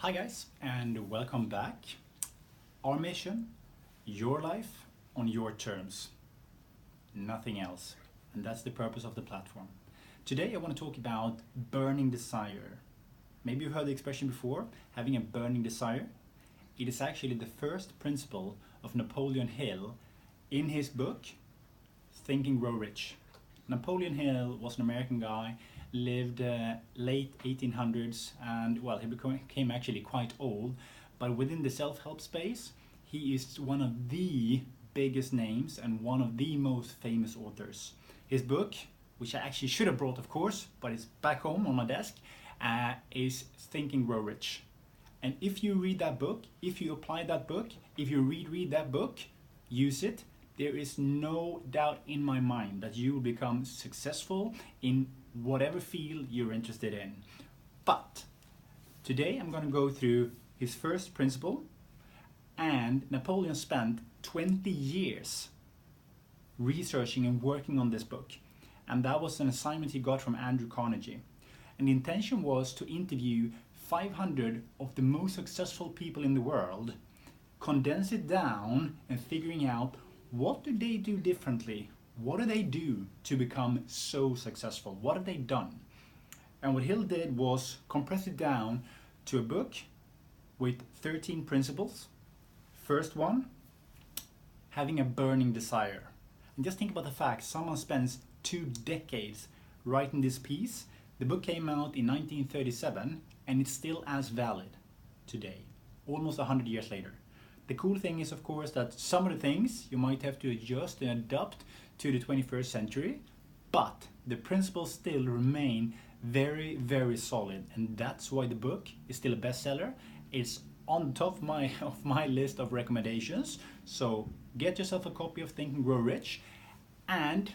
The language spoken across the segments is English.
Hi guys, and welcome back. Our mission, your life on your terms, nothing else. And that's the purpose of the platform. Today I want to talk about burning desire. Maybe you've heard the expression before, having a burning desire. It is actually the first principle of Napoleon Hill in his book, Think and Grow Rich. Napoleon Hill was an American guy, lived late 1800s, and well, he became actually quite old, but within the self-help space, he is one of the biggest names and one of the most famous authors. His book, which I actually should have brought, of course, but it's back home on my desk, is Think and Grow Rich. And if you read that book, if you apply that book, if you read that book, use it, there is no doubt in my mind that you will become successful in whatever field you're interested in. But today I'm going to go through his first principle, and Napoleon spent 20 years researching and working on this book. And that was an assignment he got from Andrew Carnegie. And the intention was to interview 500 of the most successful people in the world, condense it down and figuring out what do they do differently? What do they do to become so successful? What have they done? And what Hill did was compress it down to a book with 13 principles. First one, having a burning desire. And just think about the fact someone spends 2 decades writing this piece. The book came out in 1937 and it's still as valid today, almost 100 years later. The cool thing is, of course, that some of the things you might have to adjust and adapt to the 21st century, but the principles still remain very, very solid, and that's why the book is still a bestseller. It's on the top of my list of recommendations, so get yourself a copy of Think and Grow Rich, and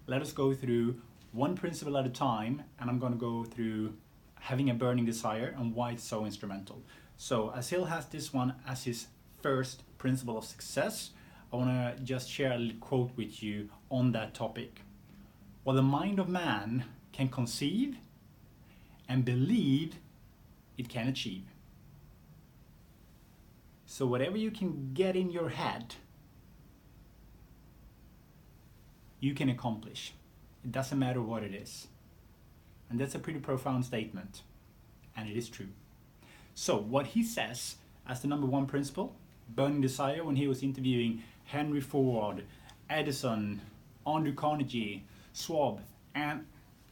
let us go through one principle at a time, and I'm going to go through having a burning desire and why it's so instrumental. So as Hill has this one as his first principle of success, I want to just share a little quote with you on that topic. What the mind of man can conceive and believe, it can achieve. So whatever you can get in your head, you can accomplish. It doesn't matter what it is. And that's a pretty profound statement, and it is true. So what he says as the number one principle, burning desire, when he was interviewing Henry Ford, Edison, Andrew Carnegie, Schwab, and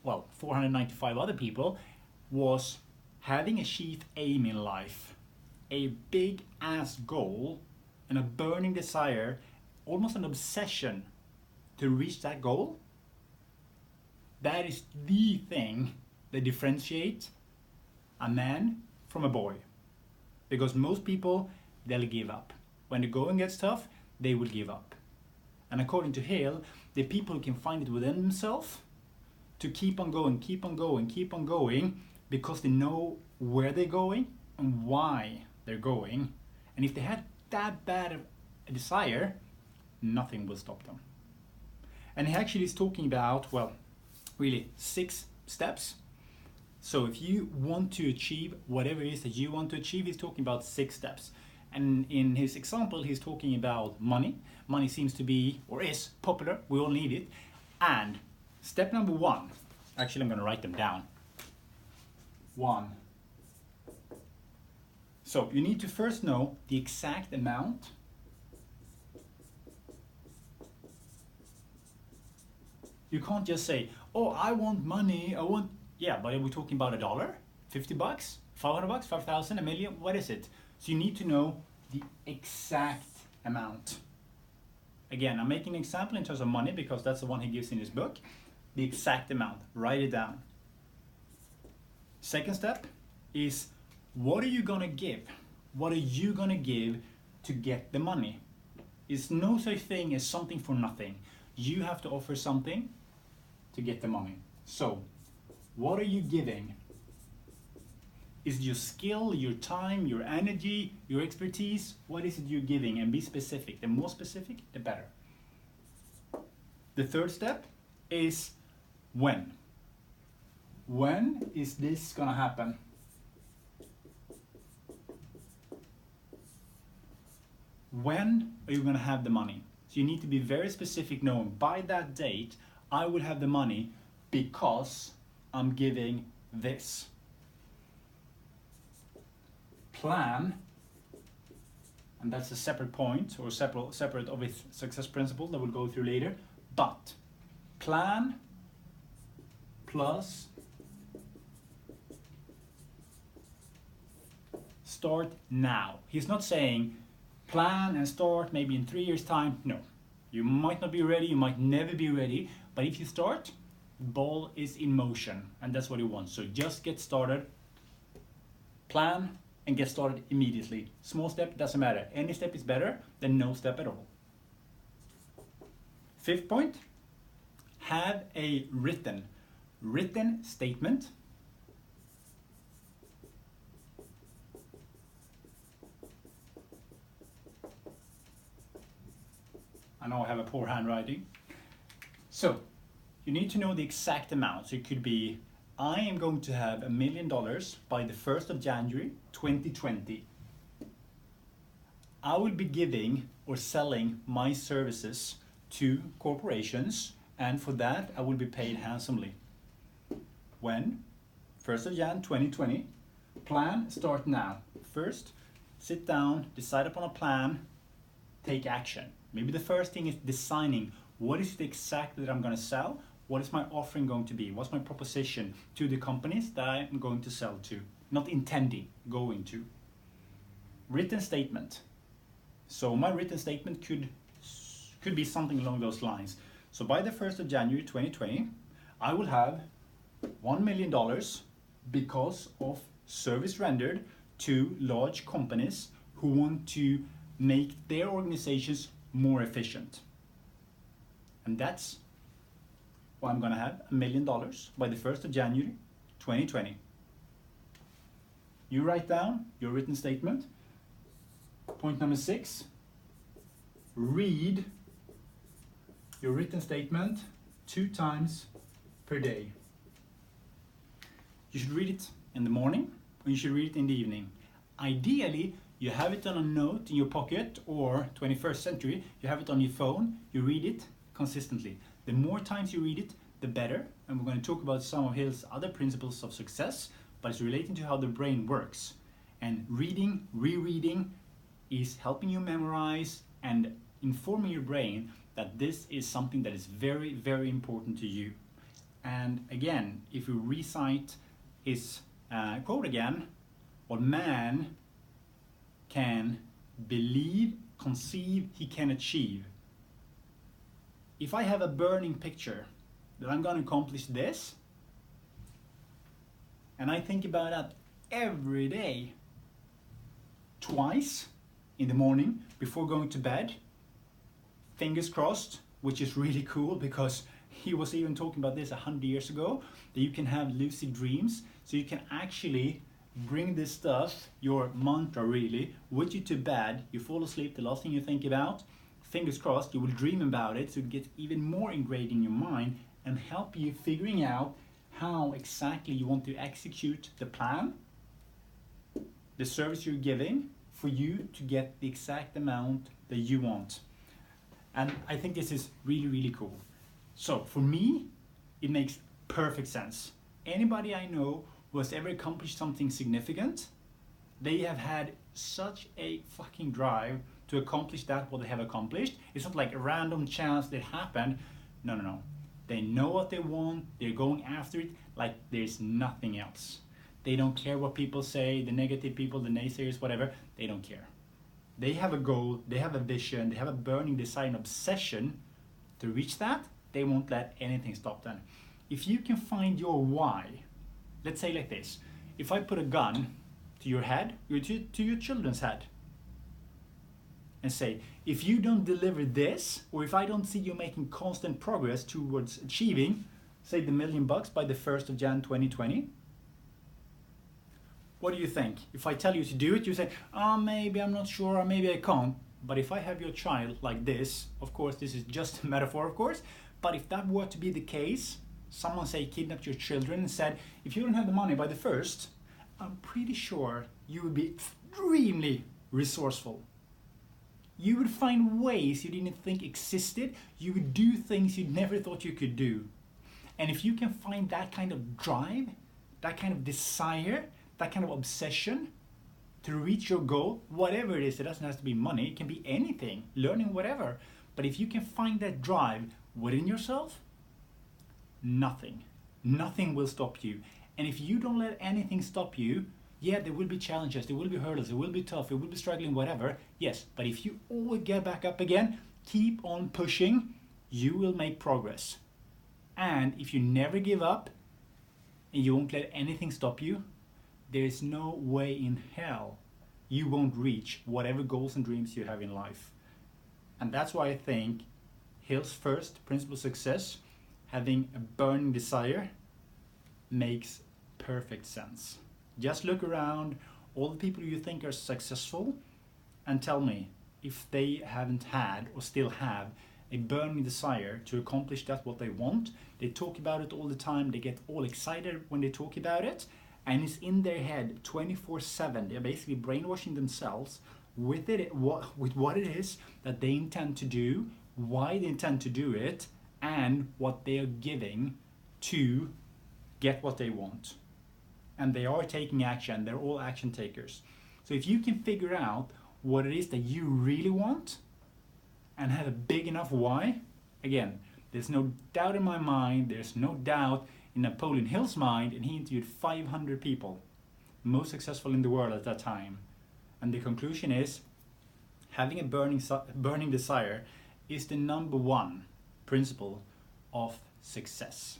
well, 495 other people, was having a chief aim in life, a big ass goal, and a burning desire, almost an obsession to reach that goal. That is the thing that differentiates a man from a boy. Because most people, they'll give up. When the going gets tough, they will give up. And according to Hill, the people who can find it within themselves to keep on going, because they know where they're going and why they're going. And if they had that bad of a desire, nothing will stop them. And he actually is talking about, well, really 6 steps. So if you want to achieve whatever it is that you want to achieve, he's talking about 6 steps. And in his example, he's talking about money. Money seems to be, or is, popular. We all need it. And step number 1, actually I'm going to write them down. 1. So you need to first know the exact amount you can't just say, oh, I want money, yeah, but are we talking about $1, $50, $500, 5,000, a million? What is it? So you need to know the exact amount. Again, I'm making an example in terms of money because that's the one he gives in his book. The exact amount, write it down. Second step is, what are you gonna give? What are you gonna give to get the money? It's no such thing as something for nothing. You have to offer something to get the money. So, what are you giving? Is it your skill, your time, your energy, your expertise? What is it you're giving? And be specific. The more specific, the better. The third step is when. When is this gonna happen? when are you going to have the money? So you need to be very specific, knowing by that date, I will have the money because I'm giving this. Plan, and that's a separate point or separate of its success principle that we'll go through later, but plan plus start now. He's not saying plan and start maybe in 3 years' time. No, you might not be ready, you might never be ready, but if you start, the ball is in motion, and that's what he wants. So just get started, plan, and get started immediately. Small step, doesn't matter. Any step is better than no step at all. Fifth point, have a written statement. I know I have a poor handwriting. So, you need to know the exact amount. So it could be, I am going to have $1 million by the 1st of January 2020. I will be giving or selling my services to corporations, and for that I will be paid handsomely. When? 1st of Jan 2020. Plan, start now. First, sit down, decide upon a plan, take action. Maybe the first thing is designing what is it exactly that I'm going to sell. What is my offering going to be? What's my proposition to the companies that I'm going to sell to? Not intending, going to. Written statement. So my written statement could be something along those lines. So by the 1st of January 2020, I will have $1 million because of service rendered to large companies who want to make their organizations more efficient. And that's why I'm going to have $1 million by the 1st of January 2020. You write down your written statement. Point number 6, read your written statement 2 times per day. You should read it in the morning, or you should read it in the evening. Ideally, you have it on a note in your pocket, or 21st century, you have it on your phone, you read it consistently. The more times you read it, the better. And we're going to talk about some of Hill's other principles of success, but it's relating to how the brain works. And reading, rereading is helping you memorize and informing your brain that this is something that is very, very important to you. And again, if you recite his quote again, what man can believe, conceive, he can achieve. If I have a burning picture that I'm going to accomplish this, and I think about that every day, twice in the morning before going to bed, fingers crossed, which is really cool because he was even talking about this 100 years ago, that you can have lucid dreams, so you can actually bring this stuff, your mantra really, with you to bed. You fall asleep, the last thing you think about, fingers crossed, you will dream about it, so it gets even more ingrained in your mind and help you figuring out how exactly you want to execute the plan, the service you're giving, for you to get the exact amount that you want. And I think this is really, really cool. So for me, it makes perfect sense. Anybody I know who has ever accomplished something significant, they have had such a fucking drive to accomplish that, what they have accomplished. It's not like a random chance that happened. No. They know what they want, they're going after it like there's nothing else. They don't care what people say, the negative people, the naysayers, whatever, they don't care. They have a goal, they have a vision, they have a burning desire and obsession to reach that. They won't let anything stop them. If you can find your why, let's say like this, if I put a gun to your head, to your children's head, and say, if you don't deliver this, or if I don't see you making constant progress towards achieving, say, the $1 million by the 1st of Jan 2020, what do you think? If I tell you to do it, you say, maybe I'm not sure, or maybe I can't. But if I have your child like this, of course, this is just a metaphor, of course, but if that were to be the case, someone say kidnapped your children and said, if you don't have the money by the 1st, I'm pretty sure you would be extremely resourceful. You would find ways you didn't think existed. You would do things you never thought you could do. And if you can find that kind of drive, that kind of desire, that kind of obsession to reach your goal, whatever it is, it doesn't have to be money, it can be anything, learning, whatever. But if you can find that drive within yourself, nothing will stop you. And if you don't let anything stop you, yeah, there will be challenges, there will be hurdles, it will be tough, it will be struggling, whatever. Yes, but if you always get back up again, keep on pushing, you will make progress. And if you never give up and you won't let anything stop you, there is no way in hell you won't reach whatever goals and dreams you have in life. And that's why I think Hill's first principle of success, having a burning desire, makes perfect sense. Just look around all the people you think are successful and tell me if they haven't had or still have a burning desire to accomplish that what they want. They talk about it all the time, they get all excited when they talk about it, and it's in their head 24/7. They're basically brainwashing themselves with what it is that they intend to do, why they intend to do it, and what they are giving to get what they want. And they are taking action, they're all action takers. So if you can figure out what it is that you really want and have a big enough why, again, there's no doubt in my mind, there's no doubt in Napoleon Hill's mind, and he interviewed 500 people, most successful in the world at that time. And the conclusion is, having a burning desire is the number one principle of success.